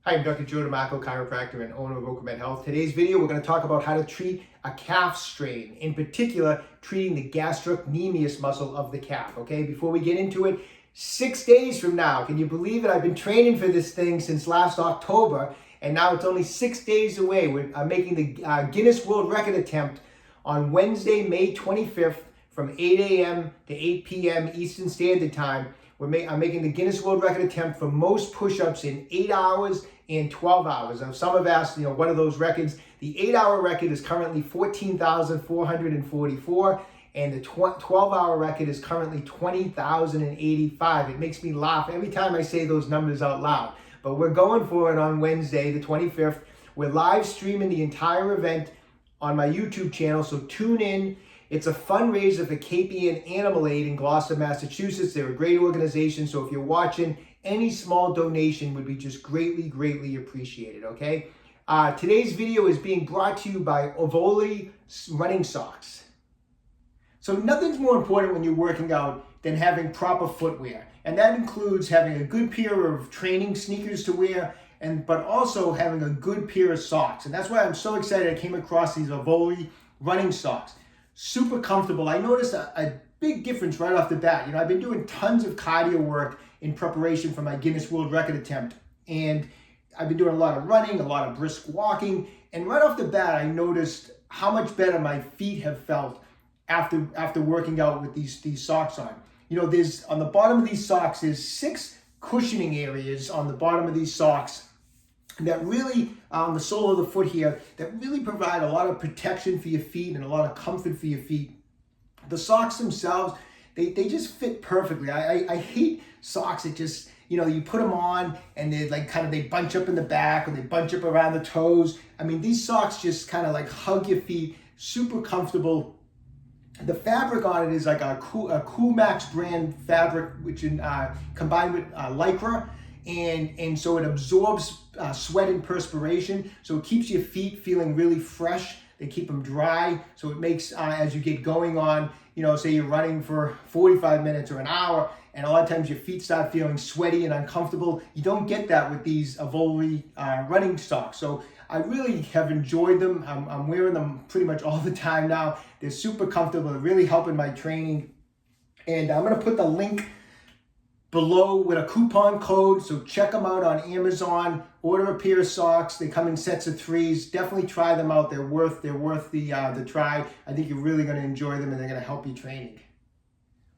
Hi, I'm Dr. Joe DeMarco, chiropractor and owner of OcraMed Health. Today's video, we're going to talk about how to treat a calf strain, in particular, treating the gastrocnemius muscle of the calf, okay? Before we get into it, 6 days from now, can you believe it? I've been training for this thing since last October, and now it's only 6 days away. I'm making the Guinness World Record attempt on Wednesday, May 25th from 8 a.m. to 8 p.m. Eastern Standard Time. I'm making the Guinness World Record attempt for most push-ups in 8 hours and 12 hours. Now, some have asked, what are those records? The 8-hour record is currently 14,444, and the 12-hour record is currently 20,085. It makes me laugh every time I say those numbers out loud. But we're going for it on Wednesday, the 25th. We're live streaming the entire event on my YouTube channel, so tune in. It's a fundraiser for KP Animal Aid in Gloucester, Massachusetts. They're a great organization, so if you're watching, any small donation would be just greatly, greatly appreciated, okay? Today's video is being brought to you by Avoalre running socks. So nothing's more important when you're working out than having proper footwear, and that includes having a good pair of training sneakers to wear, but also having a good pair of socks. And that's why I'm so excited I came across these Avoalre running socks. Super comfortable. I noticed a big difference right off the bat. I've been doing tons of cardio work in preparation for my Guinness World Record attempt. And I've been doing a lot of running, a lot of brisk walking. And right off the bat, I noticed how much better my feet have felt after working out with these socks on. There's on the bottom of these socks, there's 6 cushioning areas on the bottom of these socks that really, on the sole of the foot here, that really provide a lot of protection for your feet and a lot of comfort for your feet. The socks themselves, they just fit perfectly. I hate socks that just, you put them on and they they bunch up in the back or they bunch up around the toes. I mean, these socks just kind of hug your feet, super comfortable. The fabric on it is like a Cool Max brand fabric, which combined with Lycra. And so it absorbs sweat and perspiration, so it keeps your feet feeling really fresh. They keep them dry, so it makes, as you get going on, say you're running for 45 minutes or an hour, and a lot of times your feet start feeling sweaty and uncomfortable. You don't get that with these Avoalre running socks. So I really have enjoyed them. I'm wearing them pretty much all the time now. They're super comfortable. They're really helping my training. And I'm going to put the link below with a coupon code, so check them out on Amazon. Order a pair of socks. They come in sets of 3s. Definitely try them out. They're worth the try. I think you're really going to enjoy them, and they're going to help you training.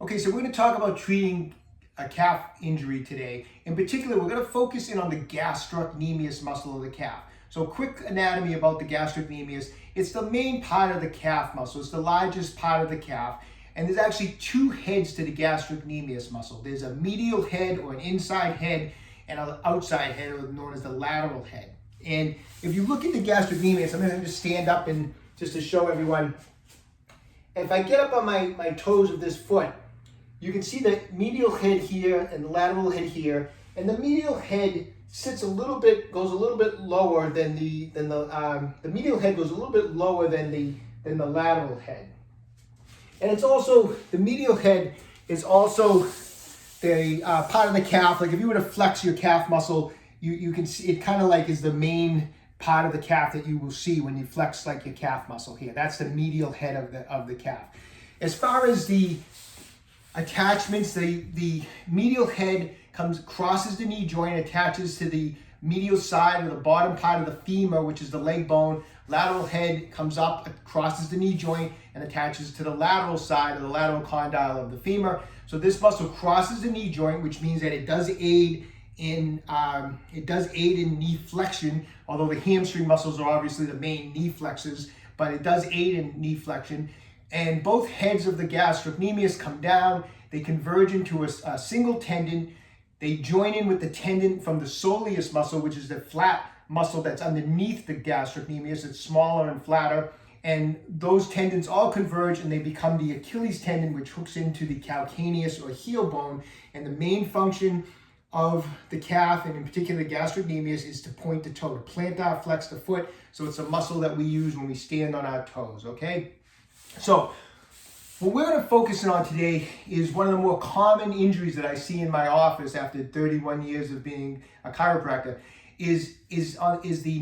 Okay, so we're going to talk about treating a calf injury today. In particular, we're going to focus in on the gastrocnemius muscle of the calf. So quick anatomy about the gastrocnemius. It's the main part of the calf muscle. It's the largest part of the calf. And there's actually 2 heads to the gastrocnemius muscle. There's a medial head or an inside head and an outside head, known as the lateral head. And if you look at the gastrocnemius, I'm going to just stand up and just to show everyone. If I get up on my toes of this foot, you can see the medial head here and the lateral head here. And the medial head goes a little bit lower than the medial head goes a little bit lower than the lateral head. And it's also, the medial head is also the part of the calf. Like if you were to flex your calf muscle, you can see it kind of is the main part of the calf that you will see when you flex your calf muscle here. That's the medial head of the calf. As far as the attachments, the medial head crosses the knee joint, attaches to the medial side or the bottom part of the femur, which is the leg bone. Lateral head comes up, crosses the knee joint, and attaches to the lateral side or the lateral condyle of the femur. So this muscle crosses the knee joint, which means that it does aid in knee flexion. Although the hamstring muscles are obviously the main knee flexors, but it does aid in knee flexion. And both heads of the gastrocnemius come down. They converge into a single tendon. They join in with the tendon from the soleus muscle, which is the flat muscle that's underneath the gastrocnemius. It's smaller and flatter. And those tendons all converge and they become the Achilles tendon, which hooks into the calcaneus or heel bone. And the main function of the calf, and in particular the gastrocnemius, is to point the toe, to plantar flex the foot. So it's a muscle that we use when we stand on our toes, okay? So what we're going to focus on today is one of the more common injuries that I see in my office after 31 years of being a chiropractor. is the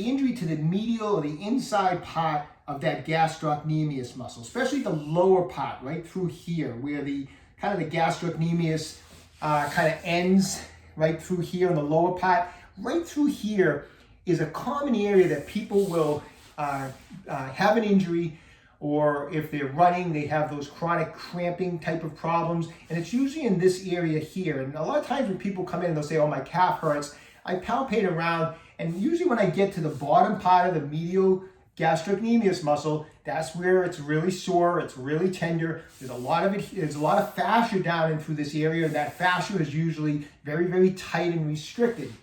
injury to the medial or the inside part of that gastrocnemius muscle, especially the lower part, right through here, where the kind of the gastrocnemius kind of ends right through here on the lower part. Right through here is a common area that people will have an injury, or if they're running, they have those chronic cramping type of problems, and it's usually in this area here. And a lot of times when people come in and they'll say, oh, my calf hurts, I palpate around, and usually when I get to the bottom part of the medial gastrocnemius muscle, that's where it's really sore, it's really tender. There's a lot of fascia down in through this area, and that fascia is usually very, very tight and restricted.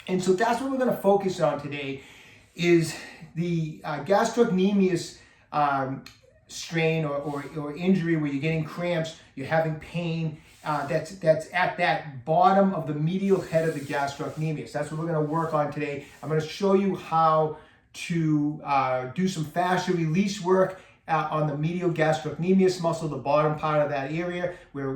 And so that's what we're going to focus on today, is the gastrocnemius strain or injury where you're getting cramps, you're having pain, that's at that bottom of the medial head of the gastrocnemius. That's what we're going to work on today. I'm going to show you how to do some fascia release work on the medial gastrocnemius muscle, the bottom part of that area where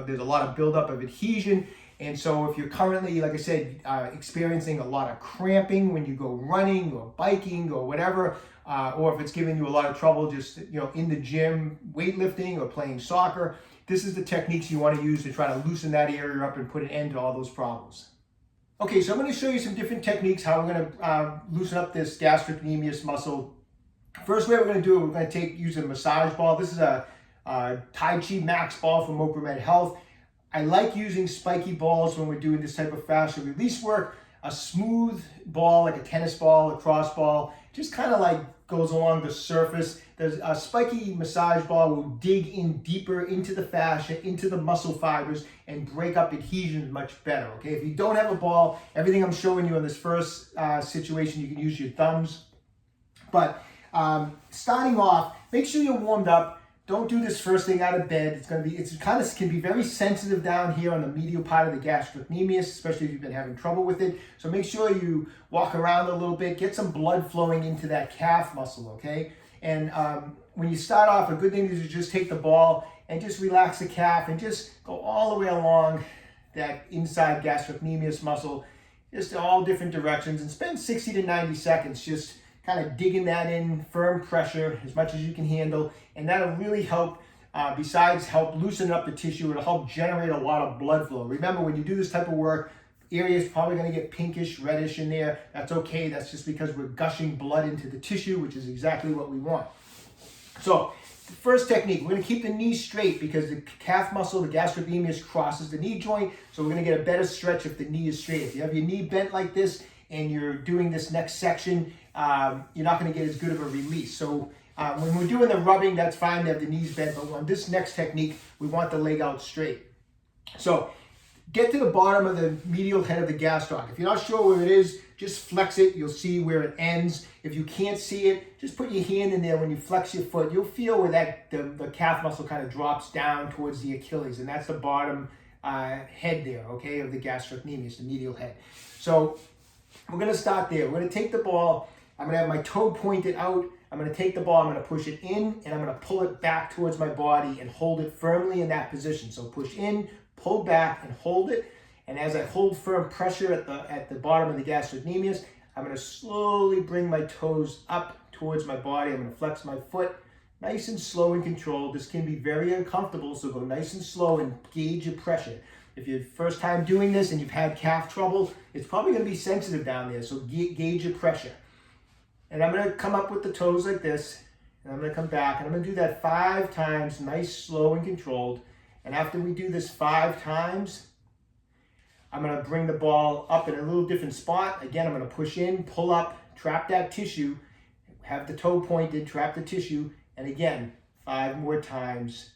there's a lot of buildup of adhesion. And so if you're currently, like I said, experiencing a lot of cramping when you go running or biking or whatever, or if it's giving you a lot of trouble just in the gym, weightlifting or playing soccer, this is the techniques you want to use to try to loosen that area up and put an end to all those problems. Okay, so I'm going to show you some different techniques how we're going to loosen up this gastrocnemius muscle. First way we're going to do it, we're going to use a massage ball. This is a Tai Chi Max ball from OcraMed Health. I like using spiky balls when we're doing this type of fascia release work. A smooth ball, like a tennis ball, a cross ball, just kind of like goes along the surface. There's a spiky massage ball will dig in deeper into the fascia, into the muscle fibers, and break up adhesions much better, okay? If you don't have a ball, everything I'm showing you in this first situation, you can use your thumbs. But starting off, make sure you're warmed up. Don't do this first thing out of bed. It can be very sensitive down here on the medial part of the gastrocnemius, especially if you've been having trouble with it. So make sure you walk around a little bit, get some blood flowing into that calf muscle, okay? And when you start off, a good thing is to just take the ball and just relax the calf and just go all the way along that inside gastrocnemius muscle, just all different directions, and spend 60 to 90 seconds just kind of digging that in, firm pressure as much as you can handle, and that'll really help. Besides help loosen up the tissue, it'll help generate a lot of blood flow. Remember, when you do this type of work, area's probably going to get pinkish, reddish in there. That's okay. That's just because we're gushing blood into the tissue, which is exactly what we want. So the first technique, we're going to keep the knee straight because the calf muscle, the gastrocnemius, crosses the knee joint. So we're going to get a better stretch if the knee is straight. If you have your knee bent like this and you're doing this next section, you're not going to get as good of a release. So when we're doing the rubbing, that's fine to have the knees bent, but on this next technique, we want the leg out straight. So get to the bottom of the medial head of the gastroc. If you're not sure where it is, just flex it. You'll see where it ends. If you can't see it, just put your hand in there. When you flex your foot, you'll feel where the calf muscle kind of drops down towards the Achilles, and that's the bottom head there, okay, of the gastrocnemius, the medial head. So we're going to start there. We're going to take the ball. I'm going to have my toe pointed out. I'm going to take the ball, I'm going to push it in, and I'm going to pull it back towards my body and hold it firmly in that position. So push in, pull back, and hold it. And as I hold firm pressure at the bottom of the gastrocnemius, I'm going to slowly bring my toes up towards my body. I'm going to flex my foot, nice and slow and controlled. This can be very uncomfortable, so go nice and slow and gauge your pressure. If you're first time doing this and you've had calf trouble, it's probably going to be sensitive down there, so gauge your pressure. And I'm going to come up with the toes like this, and I'm going to come back, and I'm going to do that 5 times, nice, slow, and controlled. And after we do this 5 times, I'm going to bring the ball up in a little different spot. Again, I'm going to push in, pull up, trap that tissue, have the toe pointed, trap the tissue, and again, 5 more times,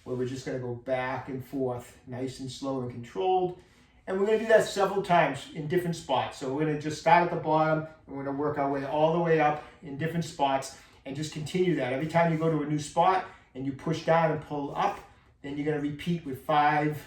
where we're just going to go back and forth, nice and slow and controlled. And we're going to do that several times in different spots. So we're going to just start at the bottom, and we're going to work our way all the way up in different spots and just continue that. Every time you go to a new spot and you push down and pull up, then you're going to repeat with 5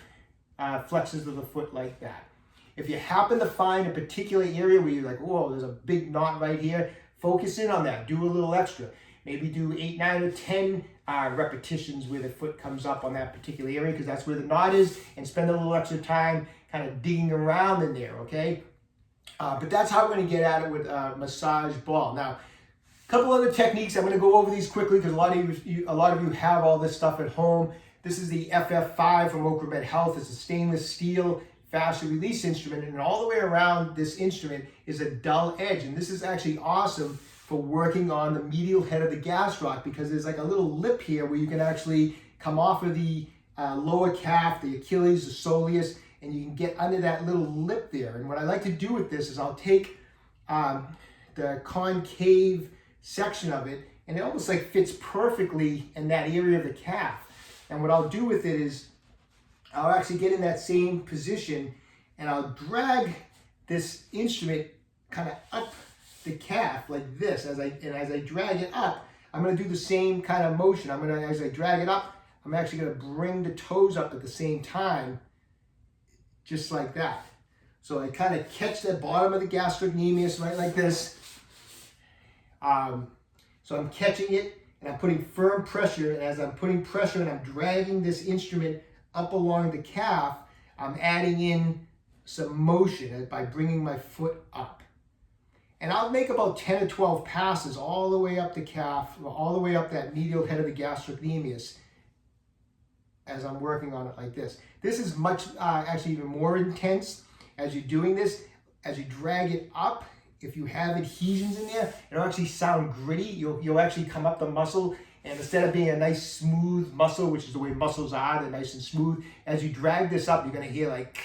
flexes of the foot like that. If you happen to find a particular area where you're like, whoa, there's a big knot right here, focus in on that. Do a little extra. Maybe do 8, 9, or 10 repetitions where the foot comes up on that particular area because that's where the knot is, and spend a little extra time kind of digging around in there, okay? But that's how we're going to get at it with massage ball. Now, a couple other techniques. I'm going to go over these quickly because a lot of you have all this stuff at home. This is the FF5 from OcraMed Health. It's a stainless steel fascial release instrument, and all the way around this instrument is a dull edge. And this is actually awesome for working on the medial head of the gastroc, because there's like a little lip here where you can actually come off of the lower calf, the achilles, the soleus, and you can get under that little lip there. And what I like to do with this is I'll take the concave section of it, and it almost like fits perfectly in that area of the calf. And what I'll do with it is I'll actually get in that same position, and I'll drag this instrument kind of up the calf like this. As I drag it up, I'm going to do the same kind of motion. As I drag it up, I'm actually going to bring the toes up at the same time, just like that. So I kind of catch the bottom of the gastrocnemius right like this. So I'm catching it, and I'm putting firm pressure, and as I'm putting pressure and I'm dragging this instrument up along the calf, I'm adding in some motion by bringing my foot up. And I'll make about 10 or 12 passes all the way up the calf, all the way up that medial head of the gastrocnemius as I'm working on it like this. This is much, actually even more intense as you're doing this. As you drag it up, if you have adhesions in there, it'll actually sound gritty. You'll actually come up the muscle, and instead of being a nice smooth muscle, which is the way muscles are, they're nice and smooth, as you drag this up, you're gonna hear like,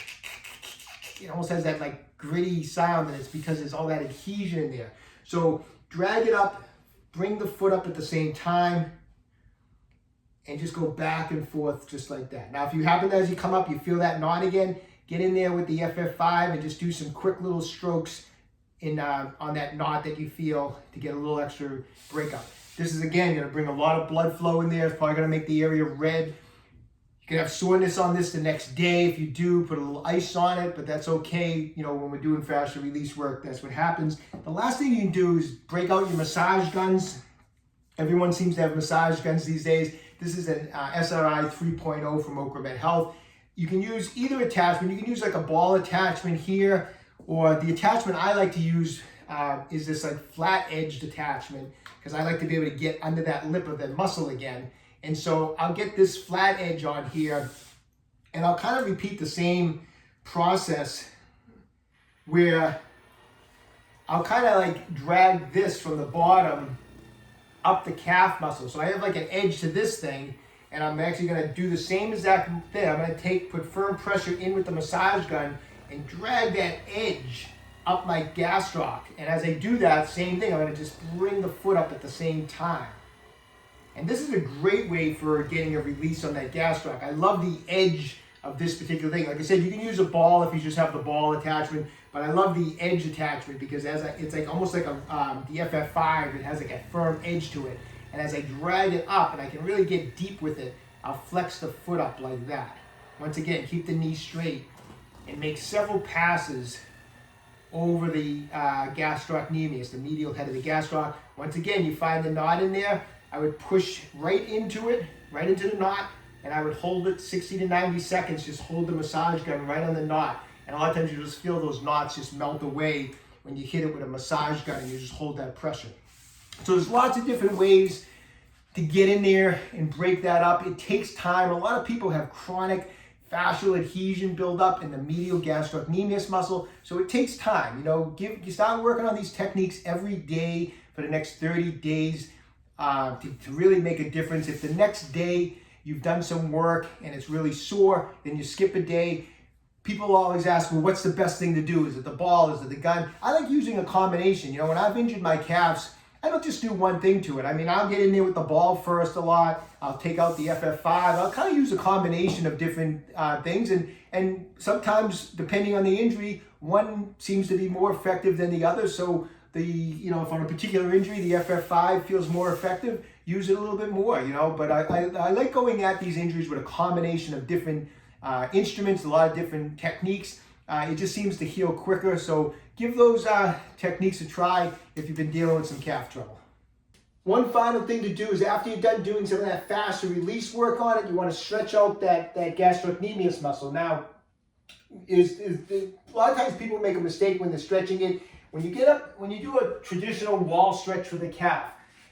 it almost has that like gritty sound, and it's because there's all that adhesion in there. So drag it up, bring the foot up at the same time, and just go back and forth just like that. Now, if you happen to, as you come up, you feel that knot again, get in there with the FF5 and just do some quick little strokes in on that knot that you feel to get a little extra breakup. This is, again, going to bring a lot of blood flow in there. It's probably going to make the area red. You can have soreness on this the next day. If you do, put a little ice on it, but that's okay. You know, when we're doing fascial release work, that's what happens. The last thing you can do is break out your massage guns. Everyone seems to have massage guns these days. This is an SRI 3.0 from OcraMed Health. You can use either attachment. You can use like a ball attachment here, or the attachment I like to use is this like flat edged attachment, because I like to be able to get under that lip of that muscle again. And so I'll get this flat edge on here, and I'll kind of repeat the same process where I'll kind of like drag this from the bottom up the calf muscle. So I have like an edge to this thing, and I'm actually going to do the same exact thing. I'm going to put firm pressure in with the massage gun and drag that edge up my gastroc. And as I do that, same thing, I'm going to just bring the foot up at the same time. And this is a great way for getting a release on that gastroc. I love the edge of this particular thing. Like I said, you can use a ball if you just have the ball attachment, but I love the edge attachment because it's like almost like the FF5. It has like a firm edge to it. And as I drag it up, and I can really get deep with it, I'll flex the foot up like that. Once again, keep the knee straight and make several passes over the gastrocnemius, the medial head of the gastroc. Once again, you find the knot in there. I would push right into it, right into the knot, and I would hold it 60 to 90 seconds, just hold the massage gun right on the knot. And a lot of times you just feel those knots just melt away when you hit it with a massage gun and you just hold that pressure. So there's lots of different ways to get in there and break that up. It takes time. A lot of people have chronic fascial adhesion buildup in the medial gastrocnemius muscle, so it takes time. You know, you start working on these techniques every day for the next 30 days to really make a difference. If the next day you've done some work and it's really sore, then you skip a day. People always ask, well, what's the best thing to do? Is it the ball? Is it the gun? I like using a combination. You know, when I've injured my calves, I don't just do one thing to it. I mean, I'll get in there with the ball first a lot. I'll take out the FF5. I'll kind of use a combination of different things. And sometimes, depending on the injury, one seems to be more effective than the other. So, if on a particular injury, the FF5 feels more effective, use it a little bit more, But I like going at these injuries with a combination of different instruments, a lot of different techniques. It just seems to heal quicker. So give those techniques a try if you've been dealing with some calf trouble. One final thing to do is after you're done doing some of that fascial release work on it, you want to stretch out that gastrocnemius muscle. Now, a lot of times people make a mistake when they're stretching it. When you get up, when you do a traditional wall stretch for the calf,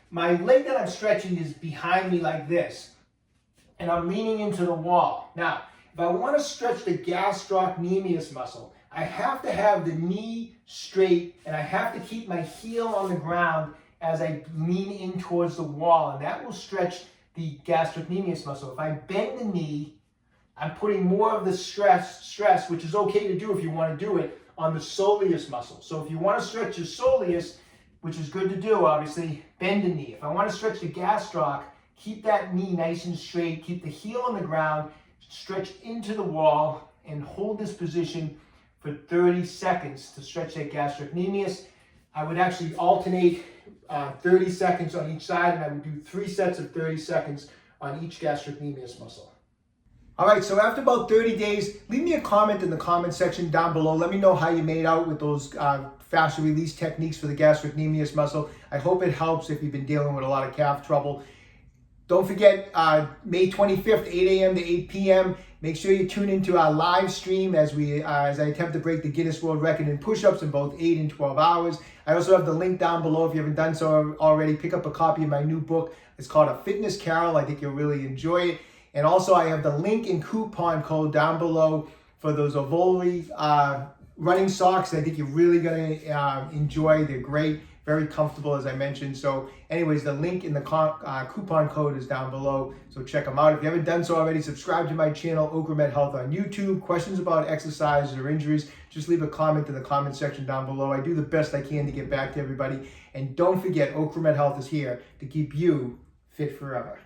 my leg that I'm stretching is behind me like this, and I'm leaning into the wall. Now, if I want to stretch the gastrocnemius muscle, I have to have the knee straight, and I have to keep my heel on the ground as I lean in towards the wall, and that will stretch the gastrocnemius muscle. If I bend the knee, I'm putting more of the stress, which is okay to do if you want to do it, on the soleus muscle. So if you want to stretch your soleus, which is good to do, obviously, bend the knee. If I want to stretch the gastroc, keep that knee nice and straight, keep the heel on the ground, stretch into the wall, and hold this position for 30 seconds to stretch that gastrocnemius. I would actually alternate 30 seconds on each side, and I would do 3 sets of 30 seconds on each gastrocnemius muscle. All right, so after about 30 days, leave me a comment in the comment section down below. Let me know how you made out with those fascial release techniques for the gastrocnemius muscle. I hope it helps if you've been dealing with a lot of calf trouble. Don't forget, May 25th, 8 a.m. to 8 p.m. Make sure you tune into our live stream as I attempt to break the Guinness World Record in push-ups in both 8 and 12 hours. I also have the link down below. If you haven't done so already, pick up a copy of my new book. It's called A Fitness Carol. I think you'll really enjoy it. And also, I have the link and coupon code down below for those Avoalre running socks. I think you're really going to enjoy. They're great, very comfortable, as I mentioned. So anyways, the link in the coupon code is down below, so check them out. If you haven't done so already, subscribe to my channel, OcraMed Health on YouTube. Questions about exercises or injuries, just leave a comment in the comment section down below. I do the best I can to get back to everybody. And don't forget, OcraMed Health is here to keep you fit forever.